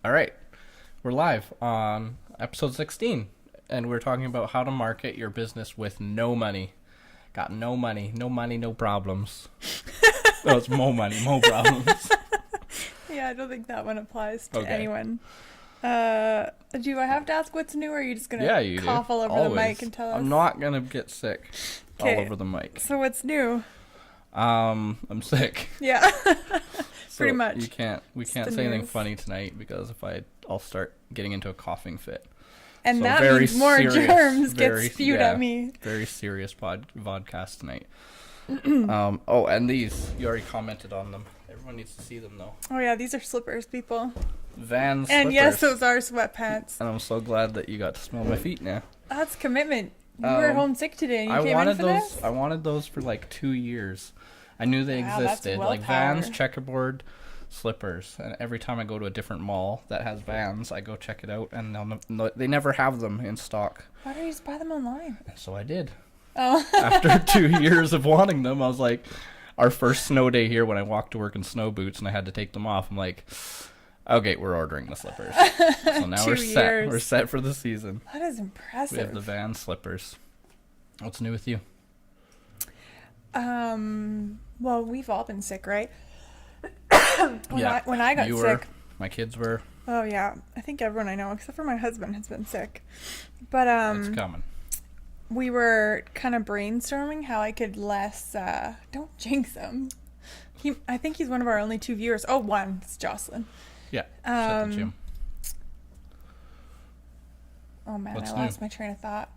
All right. We're live on episode 16, and we're talking about how to market your business with no money. Got no money. No money, no problems. No, it's mo money, mo problems. Yeah, I don't think that one applies to Okay. anyone. Do I have to ask what's new, or are you just going to cough all over the mic and tell us? I'm not going to get sick all over the mic. So what's new? I'm sick. Yeah. So Pretty much. We can't say anything funny tonight because I'll start getting into a coughing fit. And So that very means more serious, germs very- get spewed yeah. at me. Very serious vodcast tonight. And these, you already commented on them. Everyone needs to see them though. Oh yeah, these are slippers, people. Vans And slippers. yes, those are sweatpants. And I'm so glad that you got to smell my feet now. That's commitment. You were homesick today and you came in for this? I wanted those for like 2 years. I knew they Wow, that's existed. willpower. Like Vans, checkerboard, slippers. And every time I go to a different mall that has Vans, I go check it out, and they never have them in stock. Why don't you just buy them online? So I did. Oh. After 2 years of wanting them, I was like, our first snow day here when I walked to work in snow boots and I had to take them off, I'm like, okay, we're ordering the slippers. So now we're 2 set. years. We're set for the season. That is impressive. We have the Vans slippers. What's new with you? Well, we've all been sick, right? When I got you sick. were, my kids were. Oh yeah, I think everyone I know except for my husband has been sick. But It's coming. we were kind of brainstorming how I could less don't jinx him. I think he's one of our only 2 viewers. Oh, one. It's Jocelyn. Yeah. At the gym. Oh man, What's I lost my train of thought.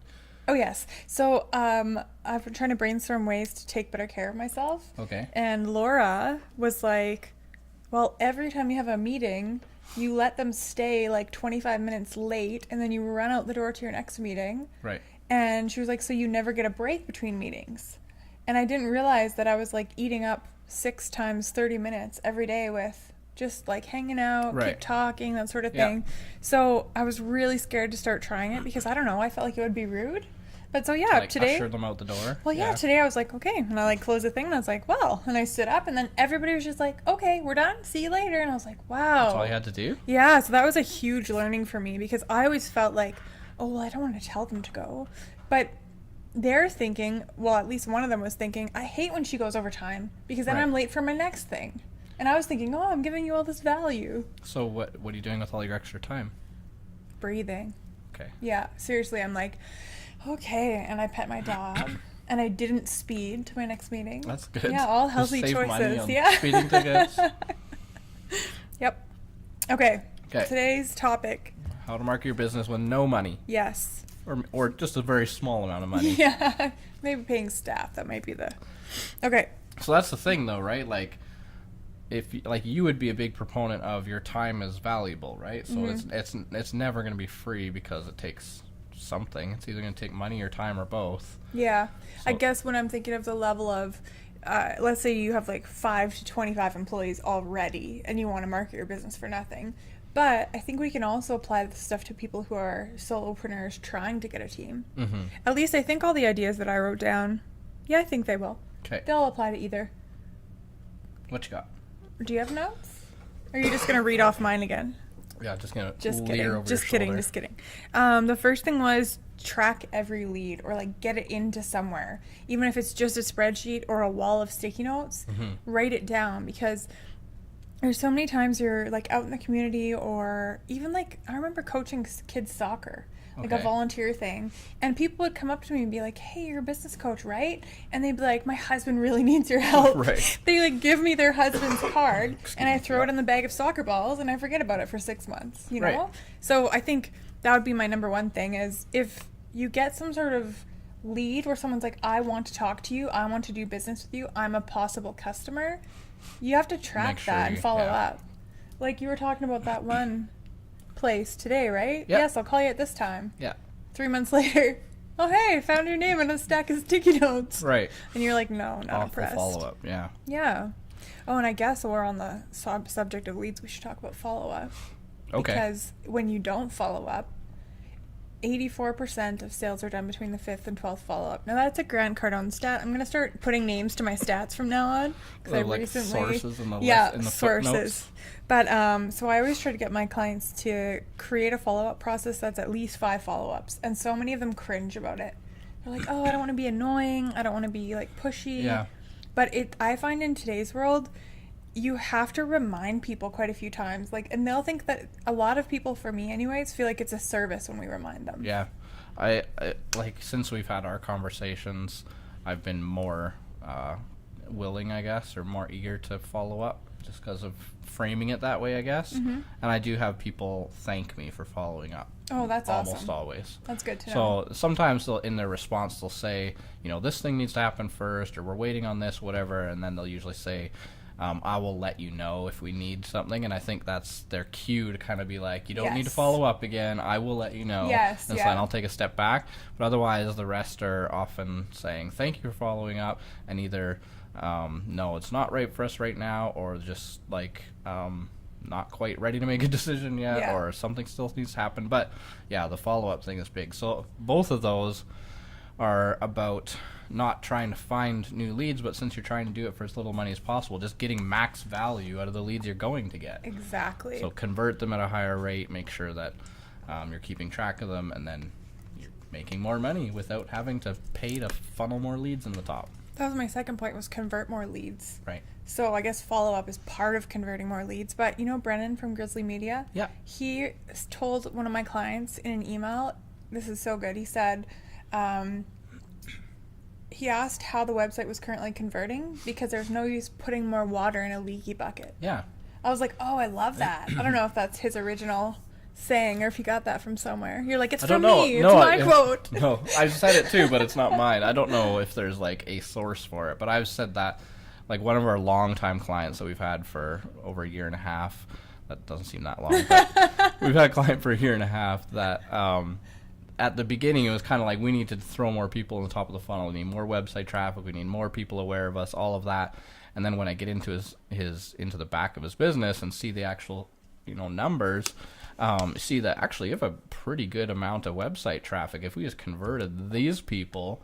Oh yes. So I've been trying to brainstorm ways to take better care of myself. Okay. And Laura was like, well, every time you have a meeting, you let them stay like 25 minutes late and then you run out the door to your next meeting. Right. And she was like, so you never get a break between meetings. And I didn't realize that I was like eating up 6 times 30 minutes every day with just like hanging out, Right. keep talking, that sort of Yeah. thing. So I was really scared to start trying it because I don't know, I felt like it would be rude. But so yeah, Like today. usher them out the door. Well, yeah, today I was like, okay. And I like closed the thing and I was like, well, and I stood up and then everybody was just like, okay, we're done. See you later. And I was like, wow. That's all you had to do? Yeah, so that was a huge learning for me because I always felt like, oh, well, I don't want to tell them to go. But they're thinking, well, at least one of them was thinking, I hate when she goes over time because then Right. I'm late for my next thing. And I was thinking, oh, I'm giving you all this value. So what are you doing with all your extra time? Breathing. Okay. Yeah, seriously, I'm like, okay. And I pet my dog. And I didn't speed to my next meeting. That's good. Yeah, all Just healthy save money choices. on Yeah. speeding tickets. Yep. Okay. Okay. Today's topic. How to market your business with no money. Yes. Or just a very small amount of money. Yeah. Maybe paying staff. That might be the. Okay. So that's the thing though, right? Like if like you would be a big proponent of your time is valuable, right? So Mm-hmm. it's never going to be free because it takes something. It's either going to take money or time or both. Yeah. I So- guess when I'm thinking of the level of, let's say you have like 5 to 25 employees already and you want to market your business for nothing. But I think we can also apply this stuff to people who are solopreneurs trying to get a team. Mm-hmm. At least I think all the ideas that I wrote down, yeah, I think they will. Okay. They'll apply to either. What you got? Do you have notes? Or are you just going to read off mine again? Yeah, just gonna Just leer kidding. over Just your kidding. shoulder. Just kidding. The first thing was track every lead or like get it into somewhere. Even if it's just a spreadsheet or a wall of sticky notes, write it down because there's so many times you're like out in the community or even like I remember coaching kids soccer. Like a Okay. volunteer thing. And people would come up to me and be like, hey, you're a business coach, right? And they'd be like, my husband really needs your help. Right. They like give me their husband's card and I throw yeah. it in the bag of soccer balls and I forget about it for 6 months, you know? Right. So I think that would be my number one thing is if you get some sort of lead where someone's like, I want to talk to you, I want to do business with you, I'm a possible customer, you have to track Make sure that and you- follow yeah. up. Like you were talking about that one place today, right? Yep. Yes, I'll call you at this time. Yeah. 3 months later, oh hey, found your name in a stack of sticky notes. Right. And you're like, no, not Awful impressed. follow up. Yeah. Yeah. Oh, and I guess we're on the subject of leads. We should talk about follow up. Okay. Because when you don't follow up, 84% of sales are done between the 5th and 12th follow-up. Now, that's a Grant Cardone stat. I'm going to start putting names to my stats from now on. Because I like recently... sources in the list, in the sources. footnotes. But, so I always try to get my clients to create a follow-up process that's at least 5 follow-ups. And so many of them cringe about it. They're like, oh, I don't want to be annoying. I don't want to be, like, pushy. Yeah. But I find in today's world... you have to remind people quite a few times, like, and they'll think that a lot of people, for me anyways, feel like it's a service when we remind them. Yeah, I like, since we've had our conversations, I've been more willing, I guess, or more eager to follow up, just because of framing it that way, I guess. Mm-hmm. And I do have people thank me for following up. Oh, that's almost awesome. Always. That's good to know. So sometimes they'll, in their response, they'll say, you know, this thing needs to happen first, or we're waiting on this, whatever, and then they'll usually say, I will let you know if we need something, and I think that's their cue to kind of be like, you don't need to follow up again, I will let you know. Yes, and so then I'll take a step back. But otherwise, the rest are often saying, thank you for following up, and either, no, it's not right for us right now, or just like, not quite ready to make a decision yet, or something still needs to happen. But yeah, the follow-up thing is big. So both of those are about not trying to find new leads, but since you're trying to do it for as little money as possible, just getting max value out of the leads you're going to get. Exactly. So convert them at a higher rate, make sure that you're keeping track of them, and then you're making more money without having to pay to funnel more leads in the top. That was my second point, was convert more leads. Right. So I guess follow-up is part of converting more leads. But you know Brennan from Grizzly Media? Yeah. He told one of my clients in an email, this is so good, he said, he asked how the website was currently converting because there's no use putting more water in a leaky bucket. Yeah. I was like, oh, I love that. I don't know if that's his original saying or if he got that from somewhere. You're like, it's from me. It's my quote. No, I said it too, but it's not mine. I don't know if there's like a source for it, but I've said that. Like one of our longtime clients that we've had for over a year and a half, that doesn't seem that long, but we've had a client for a year and a half that at the beginning it was kind of like, we need to throw more people on the top of the funnel. We need more website traffic. We need more people aware of us, all of that. And then when I get into his into the back of his business and see the actual, you know, numbers, see that actually you have a pretty good amount of website traffic. If we just converted these people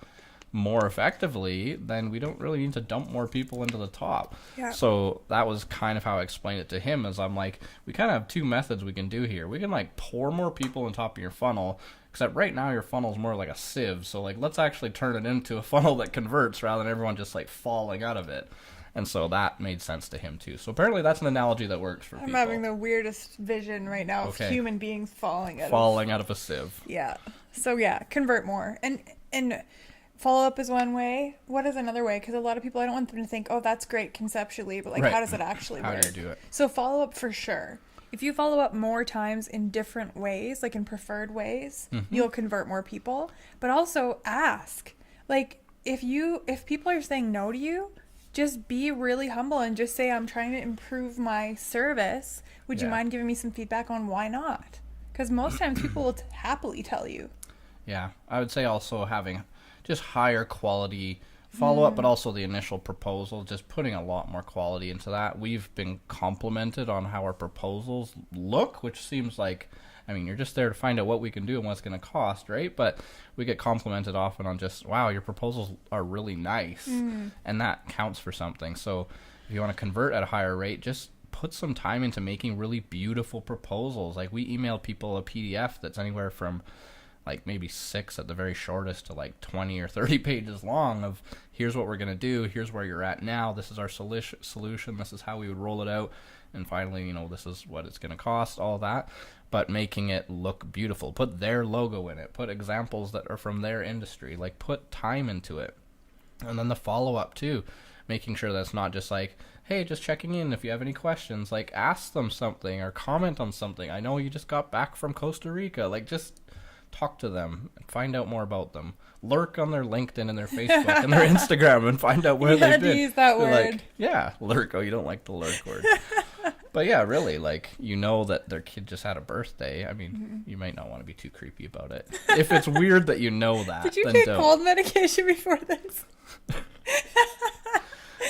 more effectively, then we don't really need to dump more people into the top. Yeah. So that was kind of how I explained it to him, is I'm like, we kind of have two methods we can do here. We can like pour more people on top of your funnel, except right now your funnel's more like a sieve. So like, let's actually turn it into a funnel that converts rather than everyone just like falling out of it. And so that made sense to him too. So apparently that's an analogy that works for people. I'm having the weirdest vision right now of human beings falling out of a sieve. Yeah. So yeah, convert more. And follow-up is one way. What is another way? Because a lot of people, I don't want them to think, oh, that's great conceptually, but like, how does it actually work? How do you do it? So follow-up for sure. If you follow up more times in different ways, like in preferred ways, you'll convert more people. But also ask. Like, if people are saying no to you, just be really humble and just say, I'm trying to improve my service. Would you mind giving me some feedback on why not? Because most times people will happily tell you. Yeah. I would say also having just higher quality follow-up, but also the initial proposal, just putting a lot more quality into that. We've been complimented on how our proposals look, which seems like, I mean, you're just there to find out what we can do and what it's going to cost, right? But we get complimented often on just, wow, your proposals are really nice, and that counts for something. So if you want to convert at a higher rate, just put some time into making really beautiful proposals. Like, we email people a PDF that's anywhere from like maybe 6 at the very shortest to like 20 or 30 pages long of, here's what we're going to do, here's where you're at now, this is our solution, this is how we would roll it out, and finally, you know, this is what it's going to cost, all that. But making it look beautiful, put their logo in it, put examples that are from their industry, like put time into it. And then the follow-up too, making sure that it's not just like, hey, just checking in, if you have any questions, like ask them something or comment on something. I know you just got back from Costa Rica, like just talk to them and find out more about them. Lurk on their LinkedIn and their Facebook and their Instagram and find out where they've been. Use that word. Like, yeah, lurk. Oh, you don't like the lurk word. But yeah, really, like, you know that their kid just had a birthday. I mean, you might not want to be too creepy about it. If it's weird that you know that, did you then take don't. cold medication before this?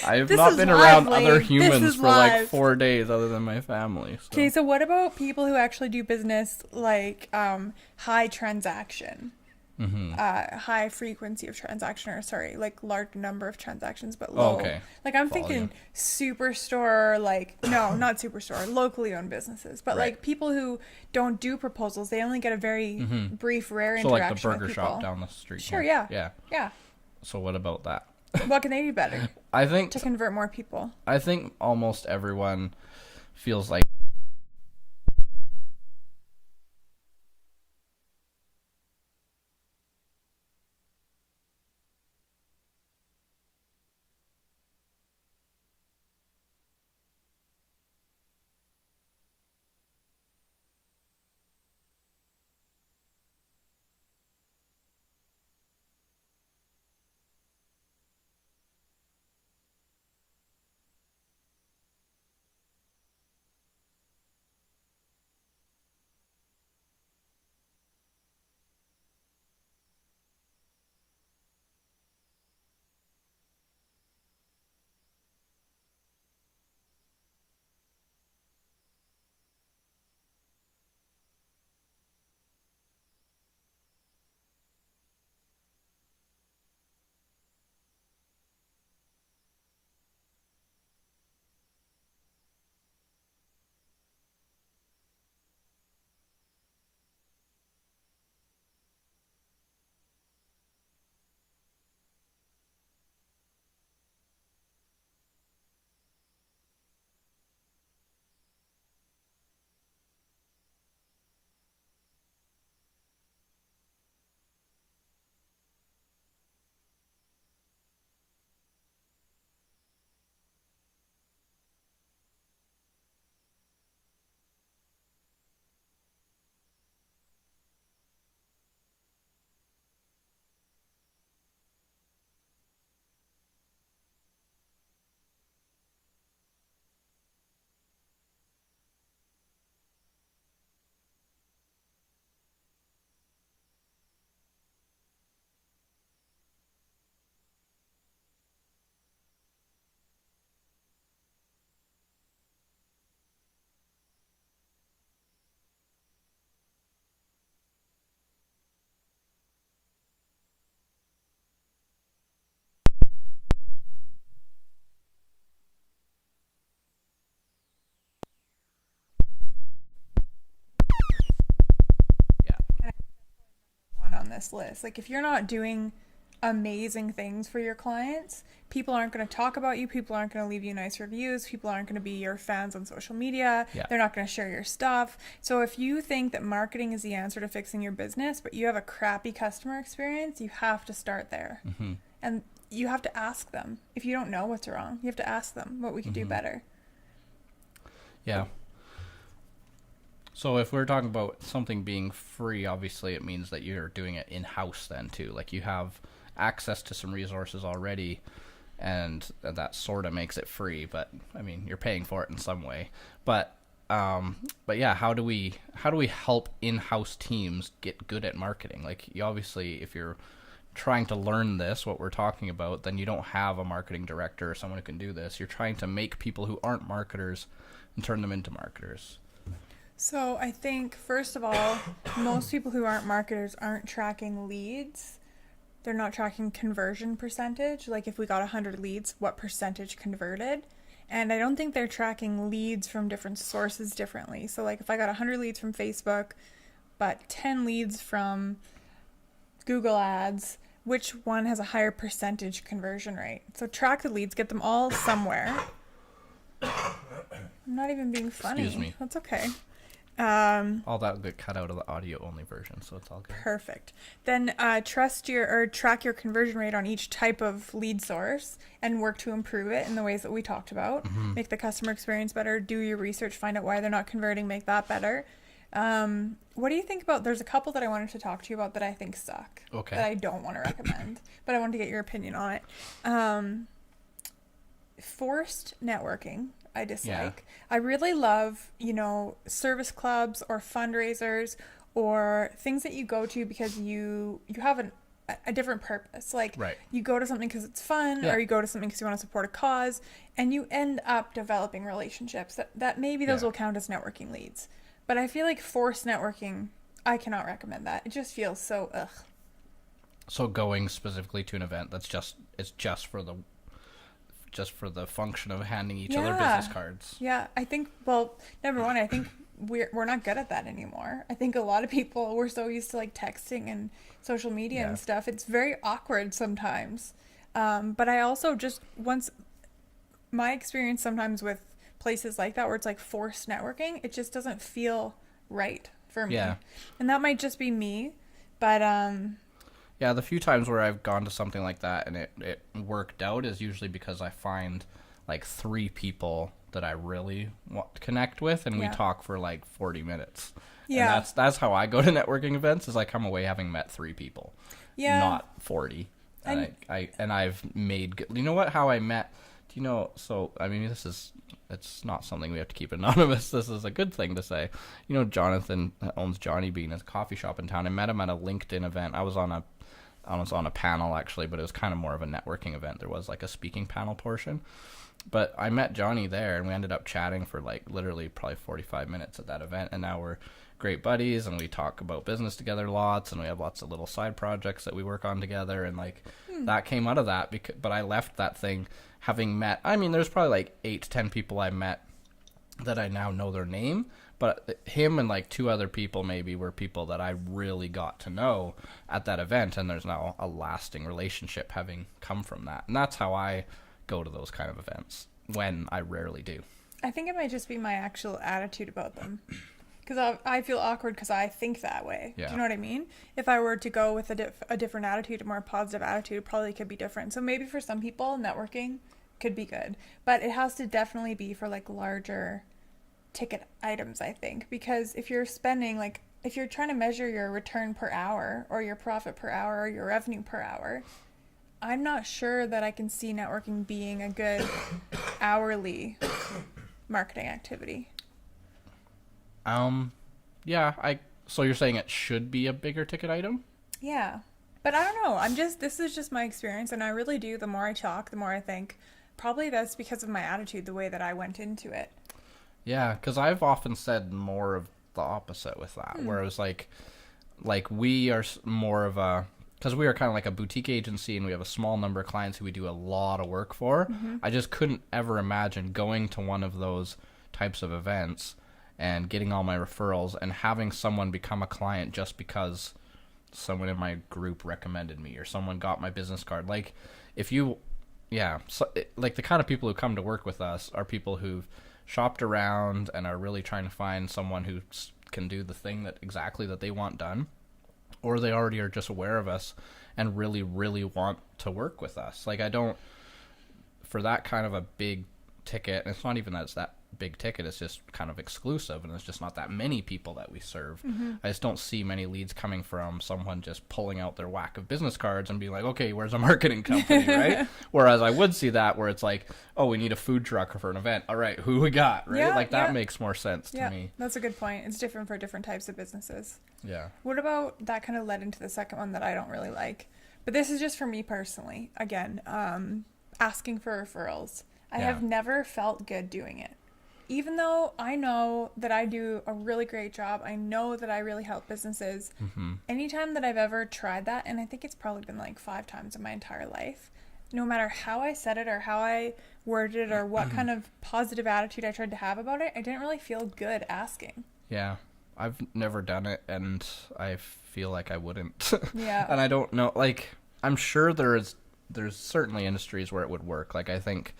I have This not is been live, around other Lane. humans This is for like live. 4 days other than my family. So. Okay, so what about people who actually do business like high transaction? High frequency of transaction, or sorry, like large number of transactions, but Oh, low. okay. Like I'm Volume. thinking superstore, like no, not superstore, locally owned businesses, but Right. like people who don't do proposals. They only get a very brief, rare So like the interaction burger with people. shop down the street. Sure, here. yeah, Yeah. yeah. So what about that? What can they do better I think to convert more people? I think almost everyone feels like yeah. One on this list. Like if you're not doing amazing things for your clients, people aren't going to talk about you, people aren't going to leave you nice reviews, people aren't going to be your fans on social media, Yeah. they're not going to share your stuff. So if you think that marketing is the answer to fixing your business, but you have a crappy customer experience, you have to start there. And you have to ask them. If you don't know what's wrong, you have to ask them what we could do better. Yeah. So if we're talking about something being free, obviously it means that you're doing it in-house then too. Like you have access to some resources already, and that sort of makes it free, but I mean, you're paying for it in some way. But yeah, how do we help in-house teams get good at marketing? Like you obviously, if you're trying to learn this, what we're talking about, then you don't have a marketing director or someone who can do this. You're trying to make people who aren't marketers and turn them into marketers. So I think, first of all, most people who aren't marketers aren't tracking leads. They're not tracking conversion percentage. Like if we got 100 leads, what percentage converted? And I don't think they're tracking leads from different sources differently. So like if I got 100 leads from Facebook, but 10 leads from Google Ads, which one has a higher percentage conversion rate? So track the leads, get them all somewhere. I'm not even being funny. Excuse me. That's okay. All that will get cut out of the audio only version, so it's all good. Perfect. Then track your conversion rate on each type of lead source and work to improve it in the ways that we talked about. Make the customer experience better. Do your research. Find out why they're not converting. Make that better. What do you think about? There's a couple that I wanted to talk to you about that I think suck. Okay. That I don't want to recommend, but I wanted to get your opinion on it. Forced networking. I dislike. I really love, service clubs or fundraisers or things that you go to because you have a different purpose. Like Right. you go to something because it's fun, Yeah. or you go to something because you want to support a cause, and you end up developing relationships that maybe those Yeah. will count as networking leads. But I feel like forced networking, I cannot recommend that. It just feels so ugh. So going specifically to an event it's just for the function of handing each other business cards. Yeah, I think, well, number one, I think we're not good at that anymore. I think a lot of people, we're so used to like texting and social media and stuff. It's very awkward sometimes. But I also my experience sometimes with places like that where it's like forced networking, it just doesn't feel right for me. Yeah. And that might just be me, but Yeah, the few times where I've gone to something like that and it worked out is usually because I find like 3 people that I really want to connect with, and we talk for like 40 minutes. Yeah. And that's how I go to networking events, is I come away having met 3 people. Yeah. Not 40. And I've made, you know what, how I met, do you know, so, I mean, it's not something we have to keep anonymous. This is a good thing to say. You know, Jonathan owns Johnny Bean, a coffee shop in town. I met him at a LinkedIn event. I was on a panel actually, but it was kind of more of a networking event. There was like a speaking panel portion, but I met Johnny there and we ended up chatting for like literally probably 45 minutes at that event. And now we're great buddies and we talk about business together lots, and we have lots of little side projects that we work on together. And like that came out of that but I left that thing having met, I mean, there's probably like 8 to 10 people I met that I now know their name, but him and like 2 other people maybe were people that I really got to know at that event, and there's now a lasting relationship having come from that. And that's how I go to those kind of events, when I rarely do. I think it might just be my actual attitude about them. Because I feel awkward because I think that way. Yeah. Do you know what I mean? If I were to go with a different attitude, a more positive attitude, it probably could be different. So maybe for some people, networking could be good. But it has to definitely be for like larger ticket items, I think. Because if you're spending, like, if you're trying to measure your return per hour or your profit per hour or your revenue per hour, I'm not sure that I can see networking being a good hourly marketing activity. So you're saying it should be a bigger ticket item? Yeah. But I don't know. This is just my experience, and I really do. The more I talk, the more I think. Probably that's because of my attitude, the way that I went into it. Yeah, because I've often said more of the opposite with that, where it was like we are more of a, because we are kind of like a boutique agency and we have a small number of clients who we do a lot of work for. I just couldn't ever imagine going to one of those types of events and getting all my referrals and having someone become a client just because someone in my group recommended me or someone got my business card. Like, like the kind of people who come to work with us are people who've shopped around and are really trying to find someone who can do the thing that they want done, or they already are just aware of us and really, really want to work with us. Like, I don't, for that kind of a big ticket, and it's not even that it's that big ticket, it's just kind of exclusive, and there's just not that many people that we serve. I just don't see many leads coming from someone just pulling out their whack of business cards and being like, okay, where's a marketing company, right? Whereas I would see that where it's like, oh, we need a food truck for an event. All right, who we got, right? Yeah, that makes more sense to me. That's a good point. It's different for different types of businesses. Yeah. What about, that kind of led into the second one that I don't really like, but this is just for me personally. Again, asking for referrals. I have never felt good doing it. Even though I know that I do a really great job, I know that I really help businesses. Anytime that I've ever tried that, and I think it's probably been like 5 times in my entire life, no matter how I said it or how I worded it or what kind of positive attitude I tried to have about it, I didn't really feel good asking. Yeah. I've never done it, and I feel like I wouldn't. Yeah. And I don't know, like, I'm sure there's certainly industries where it would work. Like, I think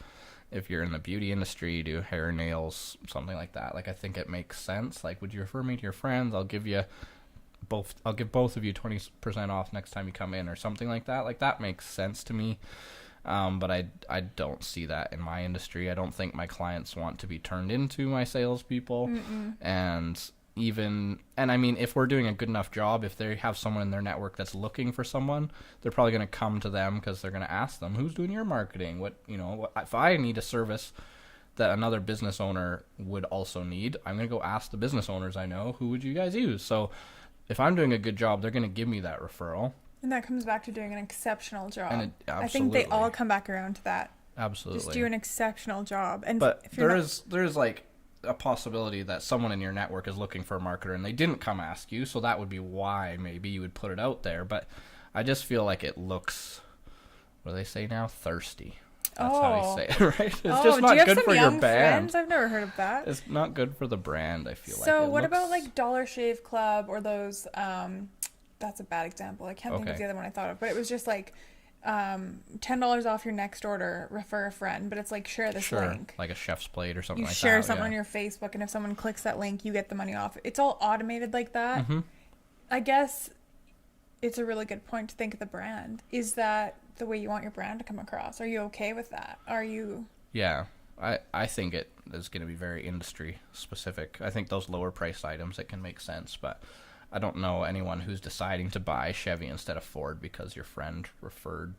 if you're in the beauty industry, you do hair, nails, something like that. Like, I think it makes sense. Like, would you refer me to your friends? I'll give both of you 20% off next time you come in, or something like that. Like, that makes sense to me. But I don't see that in my industry. I don't think my clients want to be turned into my salespeople. And I mean, if we're doing a good enough job, if they have someone in their network that's looking for someone, they're probably going to come to them because they're going to ask them, who's doing your marketing? If I need a service that another business owner would also need, I'm going to go ask the business owners I know, who would you guys use? So if I'm doing a good job, they're going to give me that referral. And that comes back to doing an exceptional job. And I think they all come back around to that. Absolutely. Just do an exceptional job. And but there's like a possibility that someone in your network is looking for a marketer and they didn't come ask you, so that would be why maybe you would put it out there. But I just feel like it looks, what do they say now? Thirsty. That's how you say it, right? It's just not good for your brand. Friends? I've never heard of that. It's not good for the brand, I feel like. So what about like Dollar Shave Club or those, that's a bad example. I can't think of the other one I thought of, but it was just like $10 off your next order, refer a friend, but it's like share this link. Like a chef's plate or something like that. You share something on your Facebook, and if someone clicks that link, you get the money off. It's all automated like that. Mm-hmm. I guess it's a really good point to think of the brand. Is that the way you want your brand to come across? Are you okay with that? Are you? Yeah, I think it is going to be very industry specific. I think those lower priced items, it can make sense, but I don't know anyone who's deciding to buy Chevy instead of Ford because your friend referred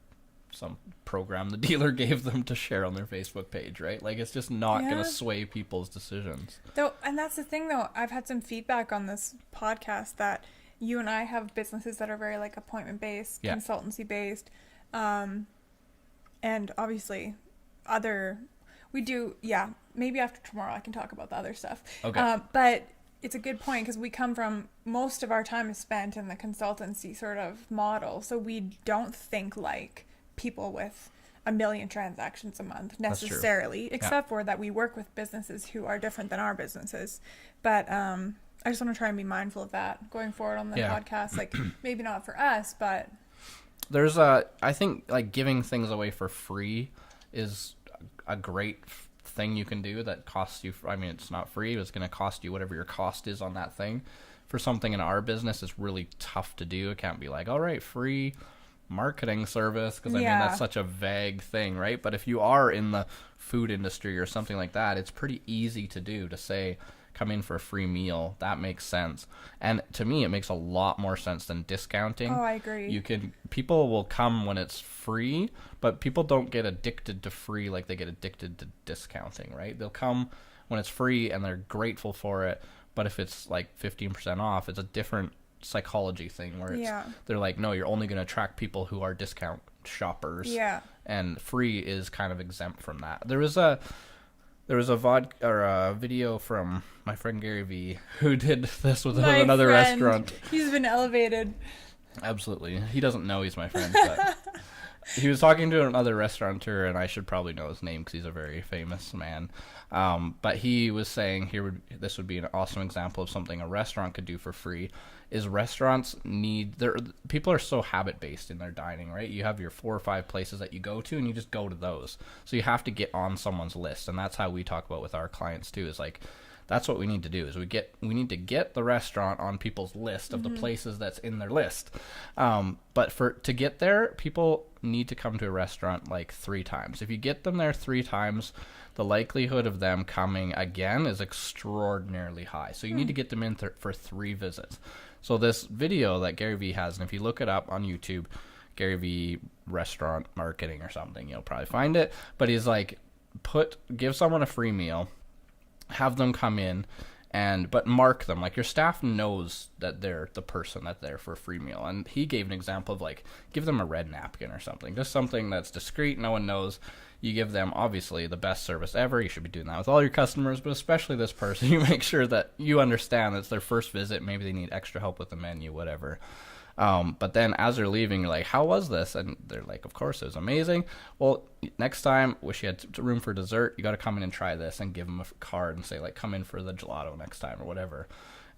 some program the dealer gave them to share on their Facebook page, right? Like, it's just not going to sway people's decisions. And that's the thing, though. I've had some feedback on this podcast that you and I have businesses that are very like appointment based, consultancy based, and obviously we do, maybe after tomorrow I can talk about the other stuff. Okay. But it's a good point because we come from, most of our time is spent in the consultancy sort of model. So we don't think like people with 1 million transactions a month necessarily, except for that we work with businesses who are different than our businesses. But I just want to try and be mindful of that going forward on the podcast. Like, maybe not for us, but there's I think like giving things away for free is a great thing you can do that costs you. I mean, it's not free. It's going to cost you whatever your cost is on that thing. For something in our business, it's really tough to do. It can't be like, all right, free marketing service, because I mean, that's such a vague thing, right? But if you are in the food industry or something like that, it's pretty easy to do, to say, come in for a free meal. That makes sense. And to me, it makes a lot more sense than discounting. Oh, I agree. People will come when it's free, but people don't get addicted to free like they get addicted to discounting, right? They'll come when it's free and they're grateful for it. But if it's like 15% off, it's a different psychology thing where they're like, no, you're only going to attract people who are discount shoppers. Yeah. And free is kind of exempt from that. There was a video from my friend Gary V who did this with another restaurant. He's been elevated. Absolutely. He doesn't know he's my friend, but he was talking to another restaurateur, and I should probably know his name because he's a very famous man. But he was saying this would be an awesome example of something a restaurant could do for free. Is restaurants people are so habit based in their dining, right? You have your 4 or 5 places that you go to, and you just go to those. So you have to get on someone's list, and that's how we talk about with our clients too. Is like, that's what we need to do. Is we need to get the restaurant on people's list of the places that's in their list. But to get there, people need to come to a restaurant like 3 times. If you get them there 3 times, the likelihood of them coming again is extraordinarily high. So you need to get them in for 3 visits. So this video that Gary V has, and if you look it up on YouTube, Gary V restaurant marketing or something, you'll probably find it. But he's like, give someone a free meal, have them come in, but mark them. Like, your staff knows that they're the person that's there for a free meal. And he gave an example of like, give them a red napkin or something, just something that's discreet, no one knows. You give them, obviously, the best service ever. You should be doing that with all your customers, but especially this person. You make sure that you understand that it's their first visit. Maybe they need extra help with the menu, whatever. But then as they're leaving, you're like, how was this? And they're like, of course, it was amazing. Well, next time, wish you had room for dessert. You got to come in and try this, and give them a card and say, like, come in for the gelato next time or whatever.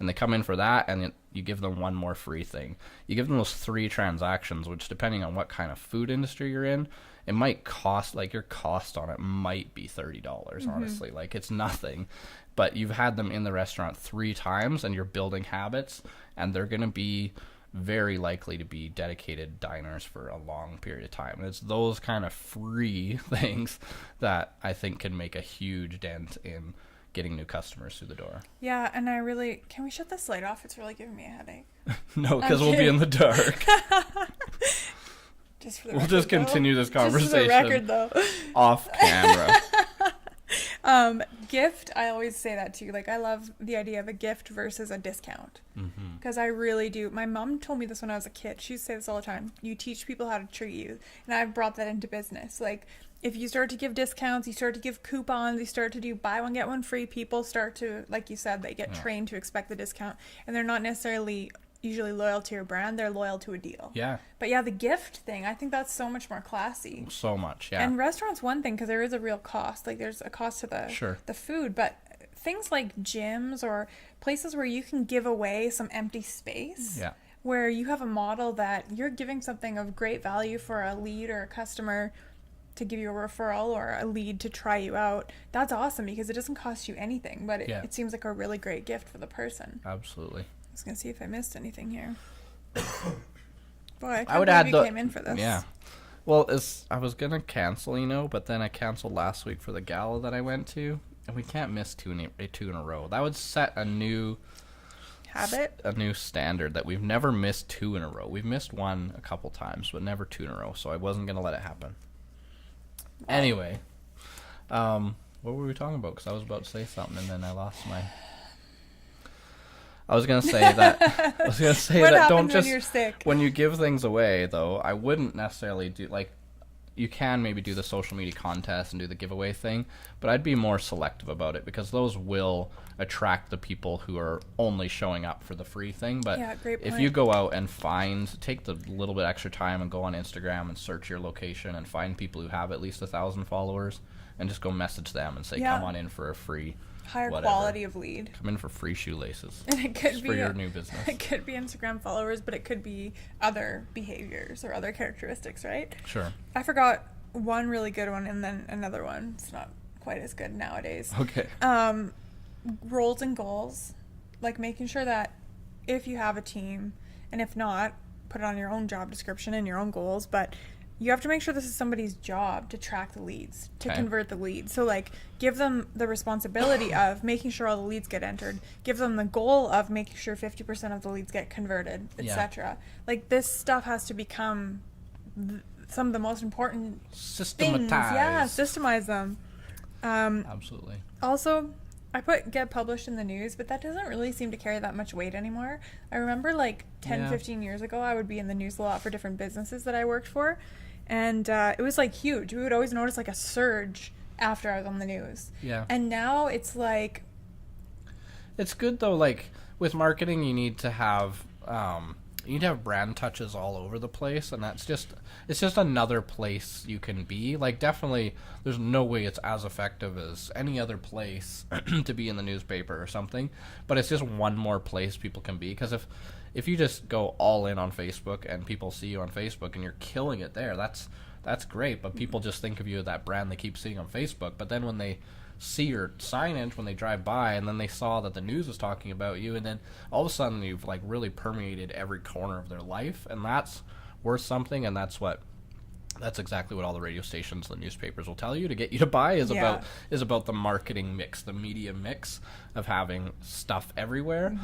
And they come in for that, and you give them one more free thing. You give them those 3 transactions, which, depending on what kind of food industry you're in, it might cost, like, your cost on it might be $30, honestly. Like, it's nothing. But you've had them in the restaurant 3 times, and you're building habits, and they're going to be very likely to be dedicated diners for a long period of time. And it's those kind of free things that I think can make a huge dent in getting new customers through the door. Yeah, and can we shut this light off? It's really giving me a headache. No, because we'll be in the dark. We'll just continue this conversation. Just for the record, though. Off camera. Gift, I always say that too. Like, I love the idea of a gift versus a discount. Because because I really do. My mom told me this when I was a kid. She used to say this all the time. You teach people how to treat you. And I've brought that into business. Like, if you start to give discounts, you start to give coupons, you start to do buy one, get one free, people start to, like you said, they get trained to expect the discount. And they're not necessarily usually loyal to your brand, they're loyal to a deal. Yeah. But yeah, the gift thing, I think that's so much more classy. So much, yeah. And restaurants, one thing, because there is a real cost. Like, there's a cost to the food, but things like gyms or places where you can give away some empty space, where you have a model that you're giving something of great value for a lead or a customer to give you a referral or a lead to try you out. That's awesome because it doesn't cost you anything, but it seems like a really great gift for the person. Absolutely. I was gonna see if I missed anything here. Boy, I would add you came in for this. Yeah. Well, I was gonna cancel, but then I canceled last week for the gala that I went to, and we can't miss two in a row. That would set a new habit, a new standard that we've never missed 2 in a row. We've missed one a couple times, but never 2 in a row. So I wasn't gonna let it happen. Anyway, what were we talking about? Because I was about to say something, and then I lost my. I was gonna say that. What that don't happens just when you're sick? When you give things away, though, I wouldn't necessarily do like. You can maybe do the social media contest and do the giveaway thing, but I'd be more selective about it because those will attract the people who are only showing up for the free thing. But great point. if you go out and take the little bit extra time and go on Instagram and search your location and find people who have at least 1,000 followers and just go message them and say, come on in for a free higher whatever. Quality of lead. Come in for free shoelaces. And it could be for your new business. It could be Instagram followers, but it could be other behaviors or other characteristics, right? Sure. I forgot one really good one and then another one. It's not quite as good nowadays. Okay. Roles and goals, like making sure that if you have a team, and if not, put it on your own job description and your own goals, but you have to make sure this is somebody's job to track the leads, to convert the leads. So, like, give them the responsibility of making sure all the leads get entered. Give them the goal of making sure 50% of the leads get converted, etc. Like, this stuff has to become some of the most important things. Yeah, systemize them. Absolutely. Also, I put get published in the news, but that doesn't really seem to carry that much weight anymore. I remember like 10, 15 years ago, I would be in the news a lot for different businesses that I worked for. And it was like huge. We would always notice like a surge after I was on the news. Yeah. And now it's like... It's good though, like with marketing you need to have brand touches all over the place, and it's just another place you can be. Like, definitely there's no way it's as effective as any other place to be in the newspaper or something, but it's just one more place people can be. Because if you just go all in on Facebook and people see you on Facebook and you're killing it there, that's great, but people just think of you as that brand they keep seeing on Facebook. But then when they see your signage when they drive by, and then they saw that the news was talking about you, and then all of a sudden you've like really permeated every corner of their life, and that's worth something. And that's exactly what all the radio stations and the newspapers will tell you to get you to buy is about the marketing mix, the media mix of having stuff everywhere.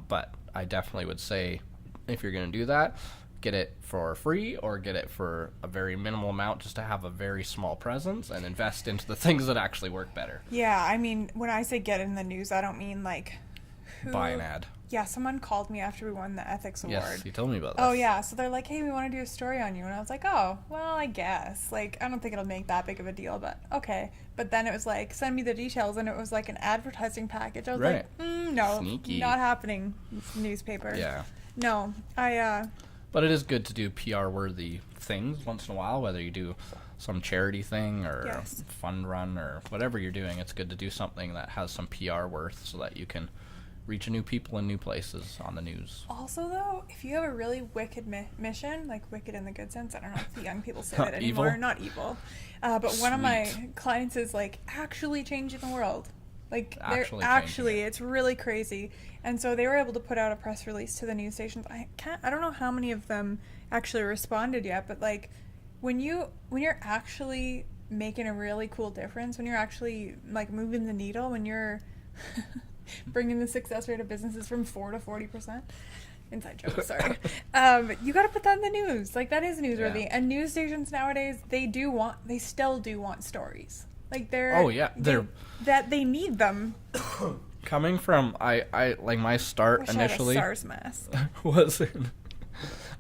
But I definitely would say if you're going to do that, get it for free or get it for a very minimal amount just to have a very small presence, and invest into the things that actually work better. Yeah, I mean, when I say get in the news, I don't mean like... Buy an ad. Yeah, someone called me after we won the ethics award. Yes, you told me about that. Oh, yeah. So they're like, hey, we want to do a story on you. And I was like, oh, well, I guess. Like, I don't think it'll make that big of a deal, but okay. But then it was like, send me the details, and it was like an advertising package. I was like, no, Sneaky. Not happening, newspaper. Yeah. No, But it is good to do PR-worthy things once in a while, whether you do some charity thing or a fund run or whatever you're doing. It's good to do something that has some PR worth so that you can reach new people in new places on the news. Also, though, if you have a really wicked mission, like wicked in the good sense, I don't know if the young people say that anymore. Evil? Not evil. But one of my clients is like actually changing the world. Like, it's really crazy. And so they were able to put out a press release to the news stations. I don't know how many of them actually responded yet, but like when you're actually making a really cool difference, when you're actually like moving the needle, when you're bringing the success rate of businesses from 4 to 40%. Inside joke, sorry. You got to put that in the news. Like, that is newsworthy. And news stations nowadays, they still do want stories. Like, they need them. coming from I like my start Wish I had a initially SARS mask. was in,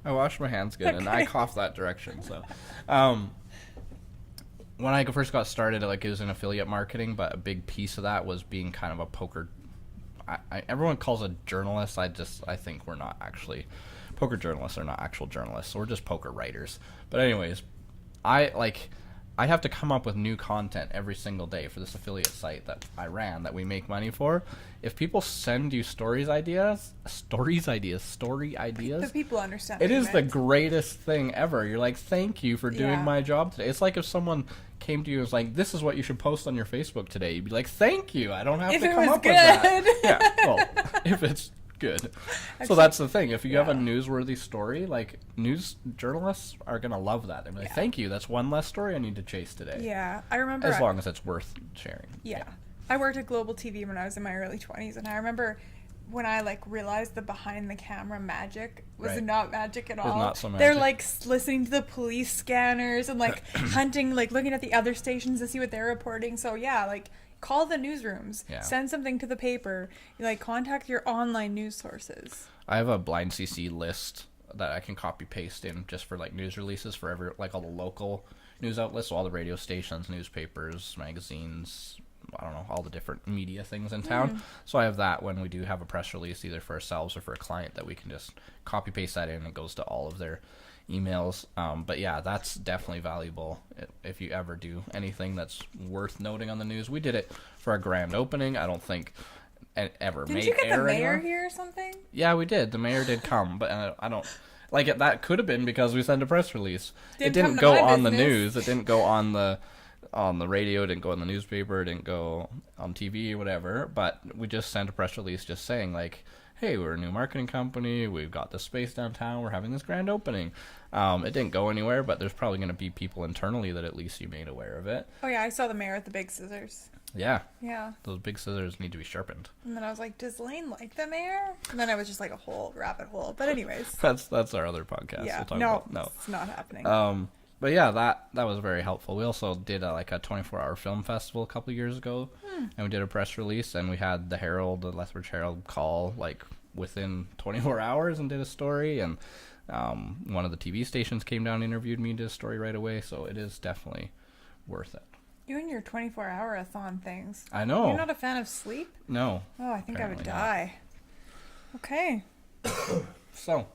I washed my hands good and I coughed that direction. So, when I first got started, like, it was in affiliate marketing, but a big piece of that was being kind of a poker. Everyone calls it journalist. I think we're not actually poker journalists. Are not actual journalists. We're just poker writers. But anyways, I have to come up with new content every single day for this affiliate site that I ran that we make money for. If people send you story ideas, The people understand. it is the greatest thing ever. You're like, thank you for doing my job today. It's like if someone came to you and was like, this is what you should post on your Facebook today. You'd be like, thank you. I don't have to come up with that. Yeah, well, if it's good. Actually, so that's the thing. If you have a newsworthy story, like, news journalists are going to love that. They're like, thank you. That's one less story I need to chase today. Yeah, I remember. As long as it's worth sharing. Yeah. I worked at Global TV when I was in my early 20s, and I remember when I, like, realized the behind the camera magic was not magic at all. It's not so magic. They're, like, listening to the police scanners and, like, hunting, like, looking at the other stations to see what they're reporting. So, yeah, like, call the newsrooms. Yeah. Send something to the paper. Like, contact your online news sources. I have a blind CC list that I can copy paste in just for, like, news releases for every, like, all the local news outlets, so all the radio stations, newspapers, magazines, I don't know, all the different media things in town. So I have that when we do have a press release, either for ourselves or for a client, that we can just copy paste that in and it goes to all of their emails. But yeah, that's definitely valuable if you ever do anything that's worth noting on the news. We did it for our grand opening. I don't think it ever Didn't made you get air the mayor anywhere. Here or something? Yeah, we did. The mayor did come, but I don't like it. That could have been because we sent a press release. It didn't go on the news. It didn't go on the radio, it didn't go in the newspaper, it didn't go on TV or whatever, but we just sent a press release just saying, like, hey, we're a new marketing company, we've got this space downtown, we're having this grand opening. It didn't go anywhere, but there's probably going to be people internally that at least you made aware of it. Oh yeah, I saw the mayor with the big scissors. Yeah. Yeah. Those big scissors need to be sharpened. And then I was like, does Lane like the mayor? And then I was just like a whole rabbit hole. But anyways. That's our other podcast. Yeah. We'll talk about. It's not happening. But yeah, that was very helpful. We also did a 24-hour film festival a couple of years ago, and we did a press release, and we had the Herald, the Lethbridge Herald, call like within 24 hours and did a story, and one of the TV stations came down and interviewed me and did a story right away. So it is definitely worth it. You and your 24-hour-a-thon things. I know. You're not a fan of sleep? No. Oh, I think I would die. Not. Okay. So.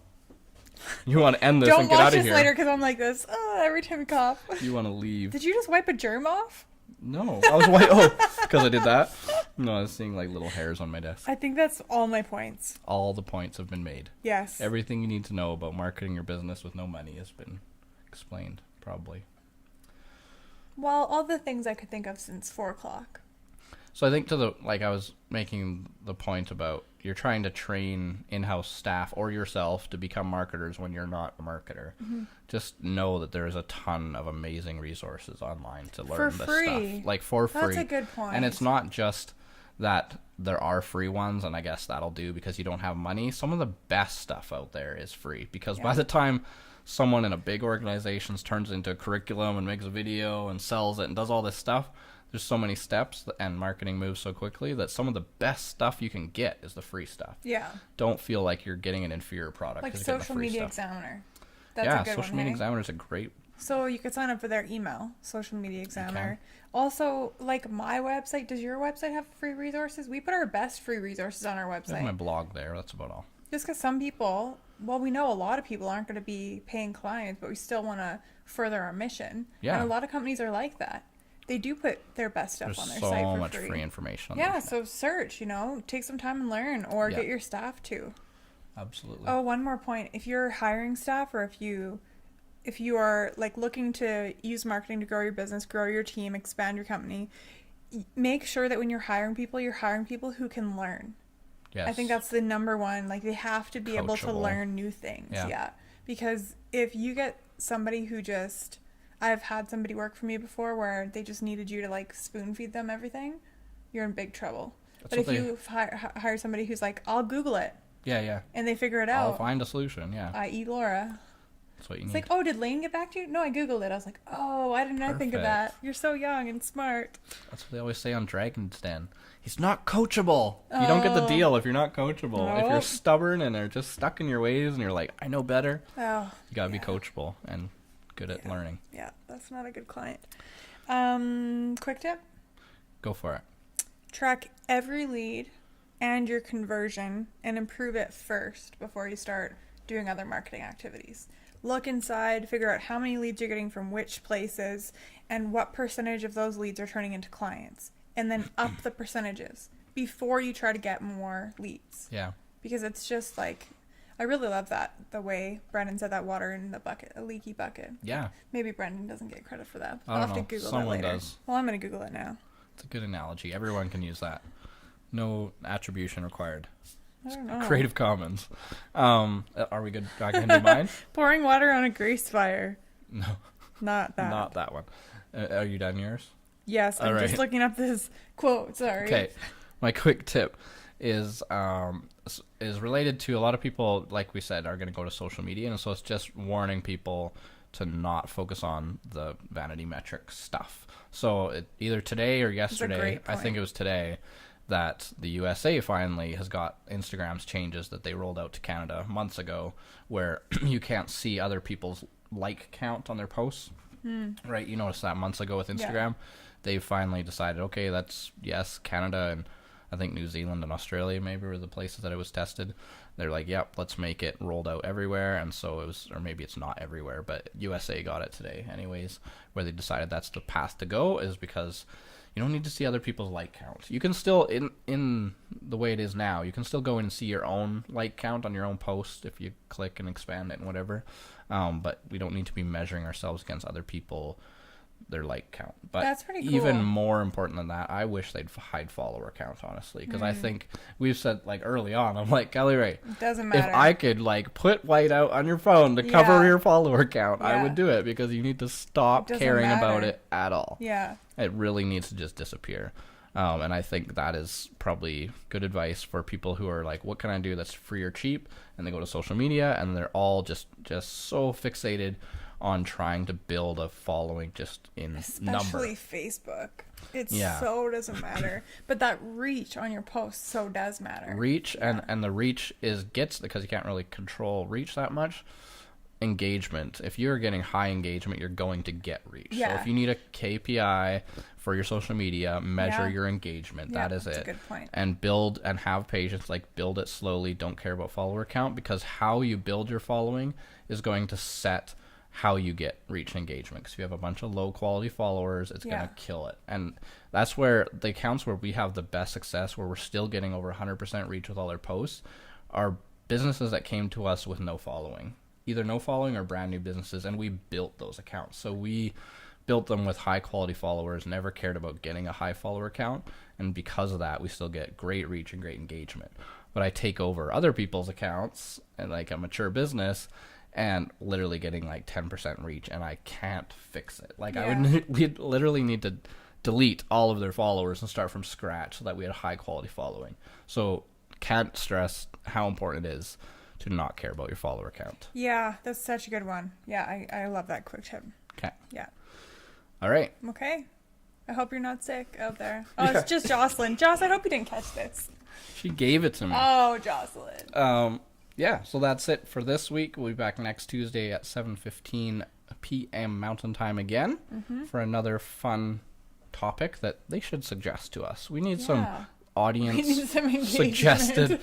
You want to end this and get out of here. Don't watch this later because I'm like this every time I cough. You want to leave. Did you just wipe a germ off? No. I was because I did that. No, I was seeing like little hairs on my desk. I think that's all my points. All the points have been made. Yes. Everything you need to know about marketing your business with no money has been explained, probably. Well, all the things I could think of since 4 o'clock. So I think I was making the point about you're trying to train in-house staff or yourself to become marketers when you're not a marketer. Mm-hmm. Just know that there's a ton of amazing resources online to learn this stuff. Like for free. That's a good point. And it's not just that there are free ones, and I guess that'll do because you don't have money. Some of the best stuff out there is free because by the time someone in a big organization turns it into a curriculum and makes a video and sells it and does all this stuff, there's so many steps and marketing moves so quickly that some of the best stuff you can get is the free stuff. Yeah. Don't feel like you're getting an inferior product. Like Social Media Examiner. That's a good Social Media Examiner is a great. So you could sign up for their email, Social Media Examiner. Also, like my website, does your website have free resources? We put our best free resources on our website. I have my blog there. That's about all. Just because some people, well, we know a lot of people aren't going to be paying clients, but we still want to further our mission. Yeah. And a lot of companies are like that. They do put their best stuff on their site for free. There's so much free information on there. So search, take some time and learn, or get your staff to. Absolutely. Oh, one more point. If you're hiring staff, or if you are like looking to use marketing to grow your business, grow your team, expand your company, make sure that when you're hiring people who can learn. Yes. I think that's the number one. Like, they have to be able to learn new things. Yeah. Because if you get somebody who just... I've had somebody work for me before where they just needed you to like spoon feed them everything. You're in big trouble. But if you hire somebody who's like, I'll Google it. Yeah. And they figure it out. I'll find a solution. Yeah. I.e. Laura. That's what you It's need. like, oh, did Lane get back to you? No, I Googled it. I was like, oh, why didn't I think of that? You're so young and smart. That's what they always say on Dragon's Den. He's not coachable. You don't get the deal if you're not coachable. If you're stubborn and are just stuck in your ways and you're like, I know better, you gotta be coachable and good at learning. Yeah, that's not a good client. Quick tip. Go for it. Track every lead and your conversion and improve it first before you start doing other marketing activities. Look inside, figure out how many leads you're getting from which places and what percentage of those leads are turning into clients. And then up the percentages before you try to get more leads. Yeah. Because it's just like, I really love that, the way Brendan said that water in the bucket, a leaky bucket. Yeah. Maybe Brendan doesn't get credit for that. I don't I'll have know. to Google Someone that later. does. Well, I'm going to Google it now. It's a good analogy. Everyone can use that. No attribution required. I don't know. Creative Commons. Are we good? I can do mine? Pouring water on a grease fire. No. Not that. Not that one. Are you done yours? Yes, I'm just looking up this quote. Sorry. Okay. My quick tip is related to a lot of people, like we said, are going to go to social media. And so it's just warning people to not focus on the vanity metric stuff. So either today or yesterday, I think it was today, that the USA finally has got Instagram's changes that they rolled out to Canada months ago, where you can't see other people's like count on their posts. Right? You noticed that months ago with Instagram. Yeah. They finally decided, okay, Canada and I think New Zealand and Australia maybe were the places that it was tested. They're like, yep, let's make it rolled out everywhere. And so it was, or maybe it's not everywhere, but USA got it today anyways, where they decided that's the path to go, is because you don't need to see other people's like count. You can still, in the way it is now, you can still go in and see your own like count on your own post if you click and expand it and whatever. But we don't need to be measuring ourselves against other people, their like count. But that's pretty cool. Even more important than that, I wish they'd hide follower count, honestly, because I think we've said, like, early on, I'm like, Kelly Ray, it doesn't matter. If I could like put white out on your phone to cover your follower count, I would do it, because you need to stop caring about it at all. Yeah, it really needs to just disappear. And I think that is probably good advice for people who are like, what can I do that's free or cheap? And they go to social media and they're all just so fixated on trying to build a following just in number. Especially Facebook. It so doesn't matter. But that reach on your post so does matter. Reach, and the reach gets, because you can't really control reach that much. Engagement. If you're getting high engagement, you're going to get reach. So if you need a KPI for your social media, measure your engagement. That is that's it. A good point. And build and have patience. Like, build it slowly. Don't care about follower count, because how you build your following is going to set how you get reach and engagement. Because if you have a bunch of low quality followers, it's going to kill it. And that's where the accounts where we have the best success, where we're still getting over 100% reach with all our posts, are businesses that came to us with no following. Either no following or brand new businesses, and we built those accounts. So we built them with high quality followers, never cared about getting a high follower count, and because of that, we still get great reach and great engagement. But I take over other people's accounts, and like a mature business, and literally getting like 10% reach, and I can't fix it. Like we'd literally need to delete all of their followers and start from scratch so that we had a high quality following. So can't stress how important it is to not care about your follower count. Yeah, that's such a good one. Yeah, I love that quick tip. Okay. Yeah. All right. Okay. I hope you're not sick out there. Oh, it's just Jocelyn. Joss, I hope you didn't catch this. She gave it to me. Oh, Jocelyn. Yeah, so that's it for this week. We'll be back next Tuesday at 7:15 p.m. Mountain Time again for another fun topic that they should suggest to us. We need some audience suggested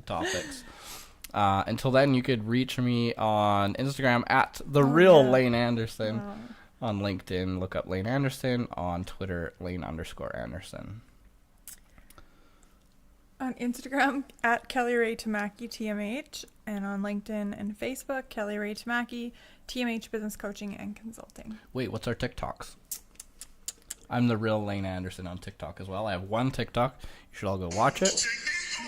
topics. Until then, you could reach me on Instagram at Lane Anderson. On LinkedIn, look up Lane Anderson. On Twitter, Lane_Anderson. On Instagram, at Kelly Ray Tamaki, TMH. And on LinkedIn and Facebook, Kelly Ray Tamaki, TMH Business Coaching and Consulting. Wait, what's our TikToks? I'm the real Lane Anderson on TikTok as well. I have one TikTok. You should all go watch it.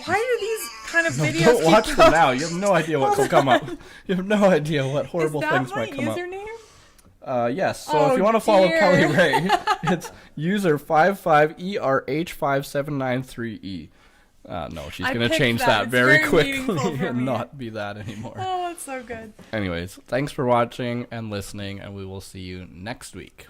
Why do these kind of videos don't watch them now. You have no idea what will come up. You have no idea what horrible things might come up. Is that my username? Yes. So if you want to follow Kelly Ray, it's user 55ERH5793E. No, she's I going to picked change that. that It's very very quickly meaningful for and me. not be that anymore. Oh, that's so good. Anyways, thanks for watching and listening, and we will see you next week.